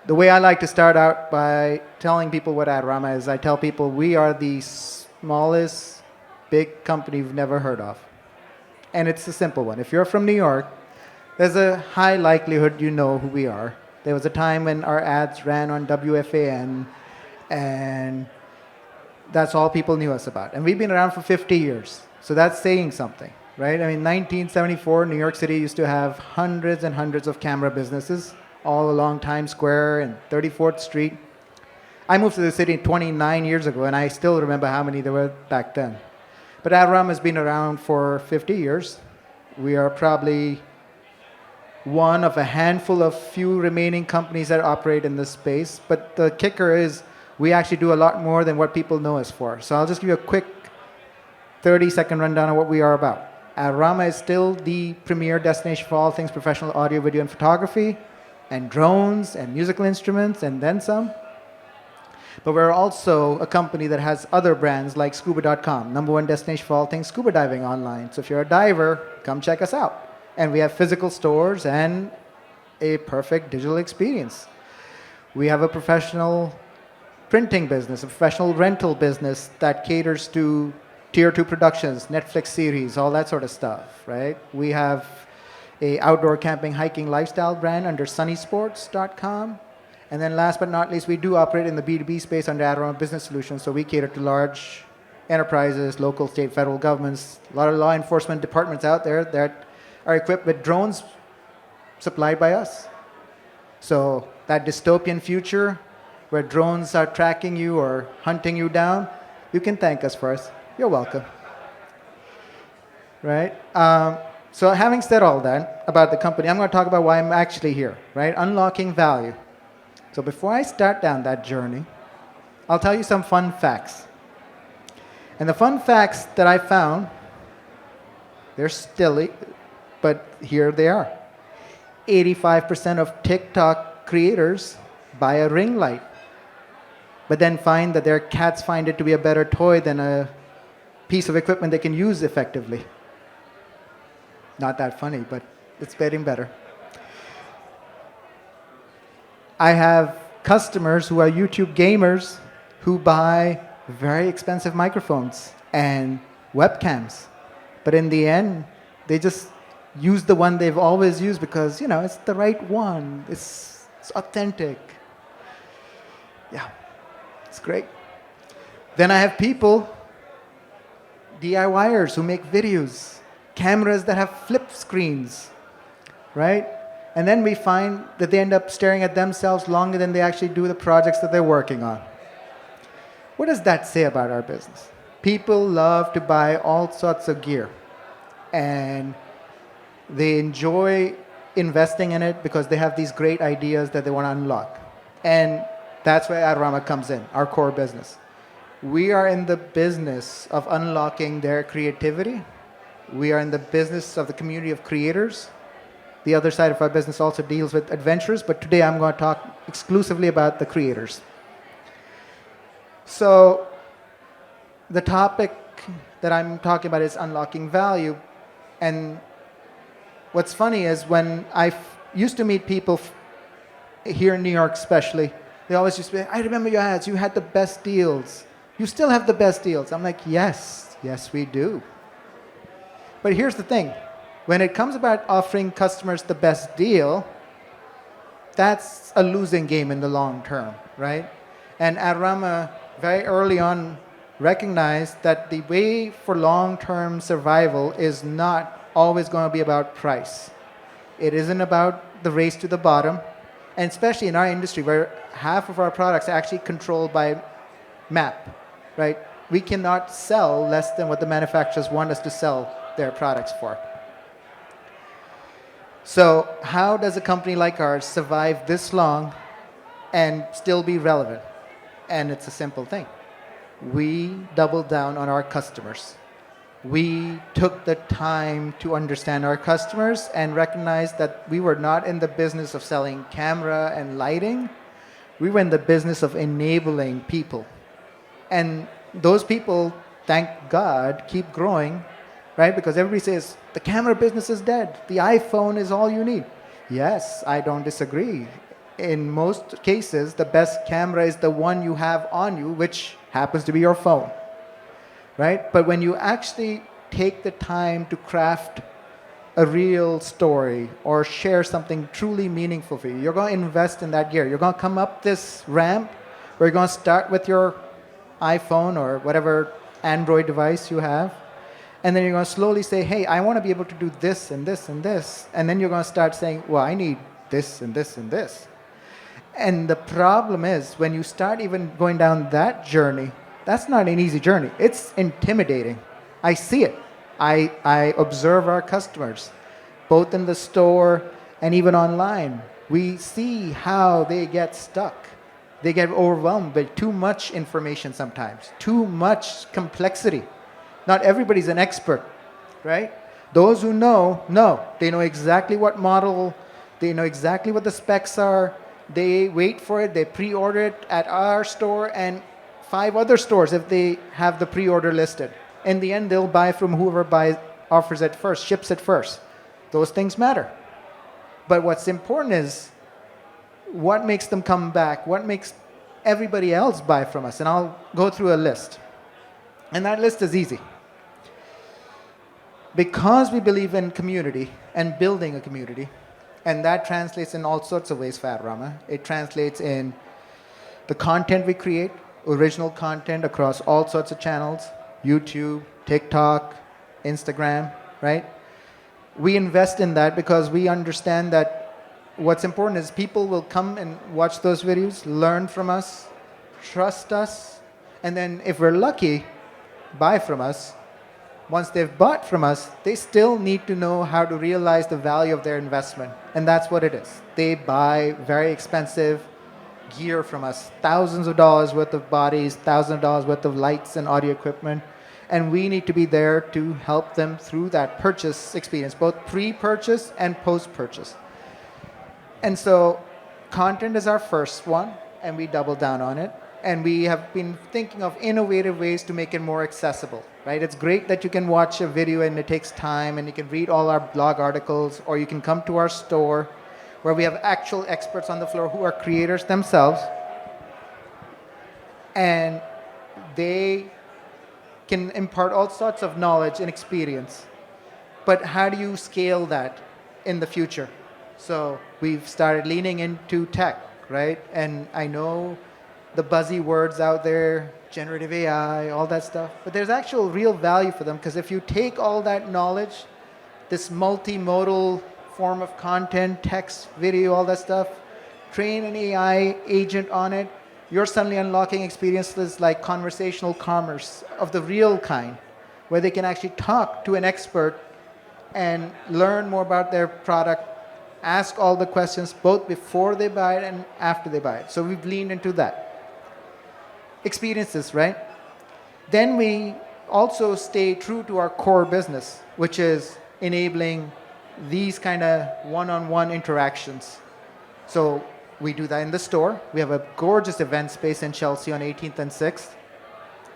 The way I like to start out by telling people what Adorama is, I tell people we are the smallest big company you've never heard of. And it's a simple one. If you're from New York, there's a high likelihood you know who we are. There was a time when our ads ran on WFAN, and that's all people knew us about. And we've been around for 50 years. So that's saying something, right? I mean, 1974, New York City used to have hundreds and hundreds of camera businesses all along Times Square and 34th Street. I moved to the city 29 years ago, and I still remember how many there were back then. But Adorama has been around for 50 years. We are probably one of a handful of few remaining companies that operate in this space. But the kicker is we actually do a lot more than what people know us for. So I'll just give you a quick 30-second rundown of what we are about. Adorama is still the premier destination for all things professional audio, video, and photography, and drones, and musical instruments, and then some. But we're also a company that has other brands like scuba.com, #1 destination for all things scuba diving online. So if you're a diver, come check us out. And we have physical stores and a perfect digital experience. We have a professional printing business, a professional rental business that caters to tier 2 productions, Netflix series, all that sort of stuff, right? We have a outdoor camping, hiking lifestyle brand under sunnysports.com. And then last but not least, we do operate in the B2B space under Adorama Business Solutions. So we cater to large enterprises, local, state, federal governments, a lot of law enforcement departments out there that are equipped with drones supplied by us. So that dystopian future where drones are tracking you or hunting you down, you can thank us first. You're welcome. Right? So having said all that about the company, I'm going to talk about why I'm actually here, right? Unlocking value. So before I start down that journey, I'll tell you some fun facts. And the fun facts that I found, they're silly, but here they are. 85% of TikTok creators buy a ring light, but then find that their cats find it to be a better toy than a piece of equipment they can use effectively. Not that funny, but it's getting better. I have customers who are YouTube gamers who buy very expensive microphones and webcams. But in the end, they just use the one they've always used because, you know, it's the right one. It's authentic. Yeah, it's great. Then I have people, DIYers who make videos, cameras that have flip screens, right? And then we find that they end up staring at themselves longer than they actually do the projects that they're working on. What does that say about our business? People love to buy all sorts of gear, and they enjoy investing in it because they have these great ideas that they want to unlock. And that's where Adorama comes in, our core business. We are in the business of unlocking their creativity. We are in the business of the community of creators. The other side of our business also deals with adventurers, but today I'm going to talk exclusively about the creators. So the topic that I'm talking about is unlocking value. And what's funny is when I used to meet people here in New York especially, they always used to say, I remember your ads, you had the best deals. You still have the best deals. I'm like, yes, we do. But here's the thing. When it comes about offering customers the best deal, that's a losing game in the long term, right? And Adorama very early on recognized that the way for long-term survival is not always going to be about price. It isn't about the race to the bottom, and especially in our industry where half of our products are actually controlled by MAP, right? We cannot sell less than what the manufacturers want us to sell their products for. So how does a company like ours survive this long and still be relevant? And it's a simple thing. We doubled down on our customers. We took the time to understand our customers and recognize that we were not in the business of selling camera and lighting. We were in the business of enabling people. And those people, thank God, keep growing, right? Because everybody says, the camera business is dead. The iPhone is all you need. Yes, I don't disagree. in most cases, the best camera is the one you have on you, which happens to be your phone, right? But when you actually take the time to craft a real story or share something truly meaningful for you, you're going to invest in that gear. You're going to come up this ramp where you're going to start with your iPhone or whatever Android device you have. And then you're going to slowly say, hey, I want to be able to do this and this and this. And then you're going to start saying, well, I need this and this and this. And the problem is when you start even going down that journey, that's not an easy journey. It's intimidating. I see it. I observe our customers, both in the store and even online. We see how they get stuck. They get overwhelmed by too much information sometimes, too much complexity. Not everybody's an expert, right? Those who know. They know exactly what model, they know exactly what the specs are. They wait for it, they pre-order it at our store and 5 other stores if they have the pre-order listed. In the end, they'll buy from whoever offers it first, ships it first. Those things matter. But what's important is what makes them come back, what makes everybody else buy from us. And I'll go through a list. And that list is easy. Because we believe in community and building a community, and that translates in all sorts of ways for Adorama. It translates in the content we create, original content across all sorts of channels, YouTube, TikTok, Instagram, right? We invest in that because we understand that what's important is people will come and watch those videos, learn from us, trust us, and then if we're lucky, buy from us. Once they've bought from us, they still need to know how to realize the value of their investment. And that's what it is. They buy very expensive gear from us, thousands of dollars worth of bodies, thousands of dollars worth of lights and audio equipment. And we need to be there to help them through that purchase experience, both pre-purchase and post-purchase. And so content is our first one, and we double down on it. And we have been thinking of innovative ways to make it more accessible, right? It's great that you can watch a video and it takes time and you can read all our blog articles, or you can come to our store where we have actual experts on the floor who are creators themselves, and they can impart all sorts of knowledge and experience. But how do you scale that in the future? So we've started leaning into tech, right? And I know the buzzy words out there, generative AI, all that stuff, but there's actual real value for them, because if you take all that knowledge, this multimodal form of content, text, video, all that stuff, train an AI agent on it, you're suddenly unlocking experiences like conversational commerce of the real kind, where they can actually talk to an expert and learn more about their product, ask all the questions both before they buy it and after they buy it. So we've leaned into that. Experiences, right? Then we also stay true to our core business, which is enabling these kind of one-on-one interactions. So we do that in the store. We have a gorgeous event space in Chelsea on 18th and 6th.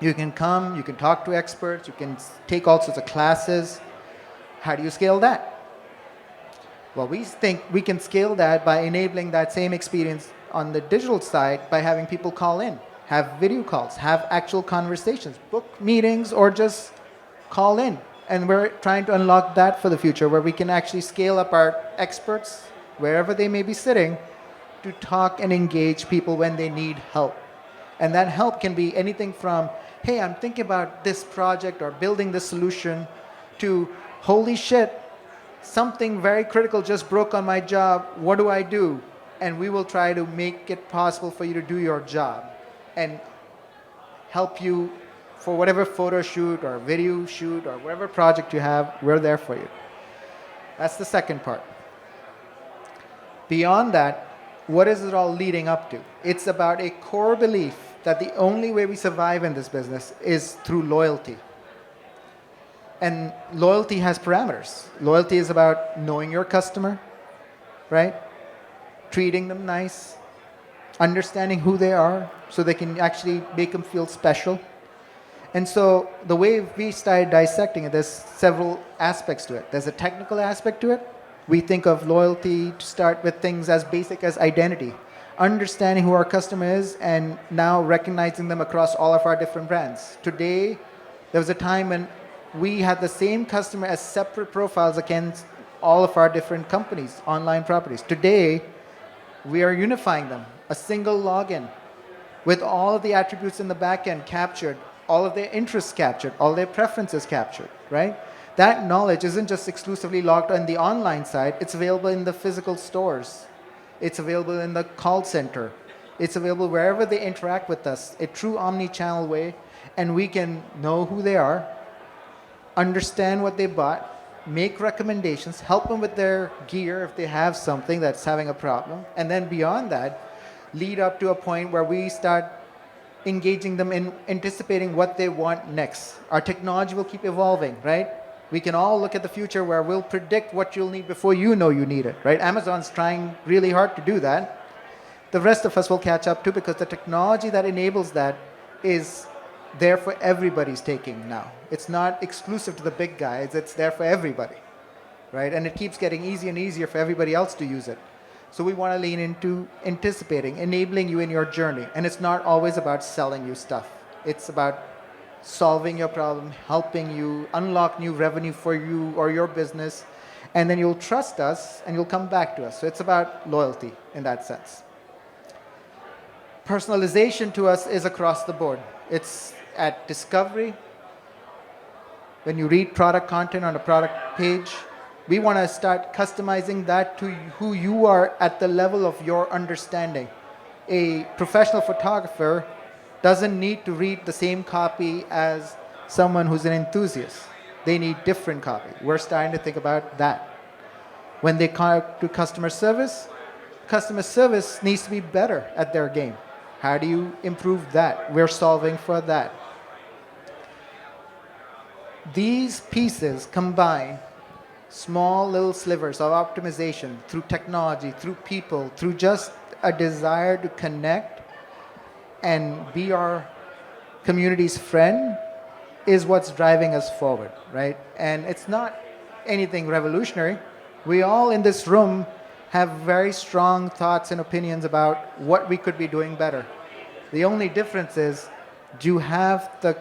You can come, you can talk to experts, you can take all sorts of classes. How do you scale that? Well, we think we can scale that by enabling that same experience on the digital side by having people call in, have video calls, have actual conversations, book meetings, or just call in. And we're trying to unlock that for the future, where we can actually scale up our experts, wherever they may be sitting, to talk and engage people when they need help. And that help can be anything from, hey, I'm thinking about this project or building this solution, to, holy shit, something very critical just broke on my job, what do I do? And we will try to make it possible for you to do your job and help you for whatever photo shoot or video shoot or whatever project you have. We're there for you. That's the second part. Beyond that, what is it all leading up to? It's about a core belief that the only way we survive in this business is through loyalty. And loyalty has parameters. Loyalty is about knowing your customer, right? Treating them nice, understanding who they are so they can actually make them feel special. And so the way we started dissecting it, there's several aspects to it. There's a technical aspect to it. We think of loyalty to start with things as basic as identity. understanding who our customer is and now recognizing them across all of our different brands. Today, there was a time when we had the same customer as separate profiles against all of our different companies, online properties. Today, we are unifying them, a single login with all of the attributes in the backend captured, all of their interests captured, all their preferences captured, right? That knowledge isn't just exclusively logged on the online side, it's available in the physical stores. It's available in the call center. It's available wherever they interact with us, a true omni-channel way, and we can know who they are, understand what they bought, make recommendations, help them with their gear if they have something that's having a problem, and then beyond that, lead up to a point where we start engaging them in anticipating what they want next. Our technology will keep evolving, right? We can all look at the future where we'll predict what you'll need before you know you need it, right? Amazon's trying really hard to do that. The rest of us will catch up too because the technology that enables that is there for everybody's taking now. It's not exclusive to the big guys, it's there for everybody, right? And it keeps getting easier and easier for everybody else to use it. So we want to lean into anticipating, enabling you in your journey. And it's not always about selling you stuff. It's about solving your problem, helping you unlock new revenue for you or your business, and then you'll trust us and you'll come back to us. So it's about loyalty in that sense. Personalization to us is across the board. It's at discovery. When you read product content on a product page, we want to start customizing that to who you are at the level of your understanding. A professional photographer doesn't need to read the same copy as someone who's an enthusiast. They need different copy. We're starting to think about that. When they come to customer service needs to be better at their game. How do you improve that? We're solving for that. These pieces combine small little slivers of optimization through technology, through people, through just a desire to connect and be our community's friend is what's driving us forward, right? And it's not anything revolutionary. We all in this room have very strong thoughts and opinions about what we could be doing better. The only difference is, do you have the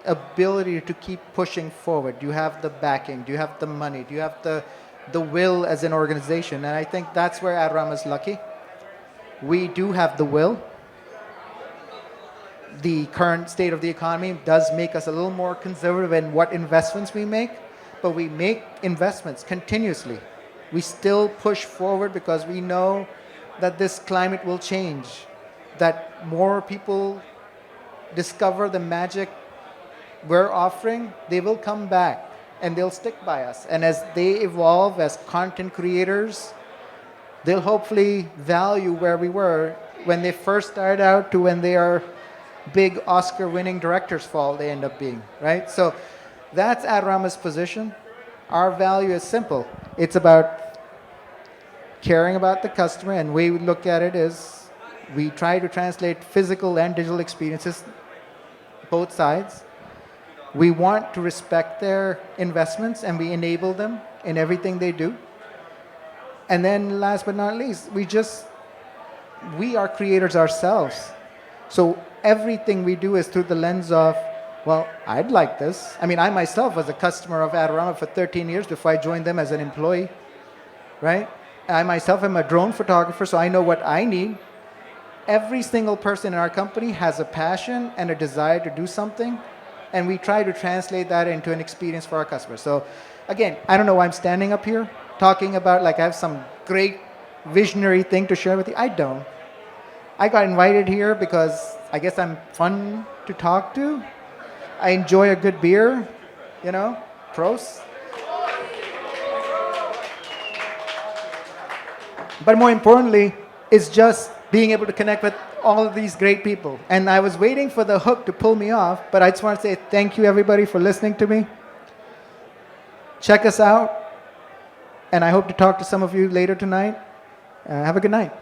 ability to keep pushing forward? Do you have the backing? Do you have the money? Do you have the will as an organization? And I think that's where Adorama is lucky. We do have the will. The current state of the economy does make us a little more conservative in what investments we make, but we make investments continuously. We still push forward because we know that this climate will change, that more people discover the magic we're offering, they will come back and they'll stick by us. And as they evolve as content creators, they'll hopefully value where we were when they first started out to when they are big Oscar-winning directors fall they end up being, right? So that's Adorama's position. Our value is simple. It's about caring about the customer, and the way we look at it is we try to translate physical and digital experiences, both sides. We want to respect their investments, and we enable them in everything they do. And then last but not least, we are creators ourselves. So everything we do is through the lens of, well, I'd like this. I mean, I myself was a customer of Adorama for 13 years before I joined them as an employee, right? I myself am a drone photographer, so I know what I need. Every single person in our company has a passion and a desire to do something, and we try to translate that into an experience for our customers. So again, I don't know why I'm standing up here talking about like I have some great visionary thing to share with you. I don't. I got invited here because I guess I'm fun to talk to. I enjoy a good beer, pros. But more importantly, it's just being able to connect with all of these great people. And I was waiting for the hook to pull me off, but I just want to say thank you everybody for listening to me. Check us out, and I hope to talk to some of you later tonight. Have a good night.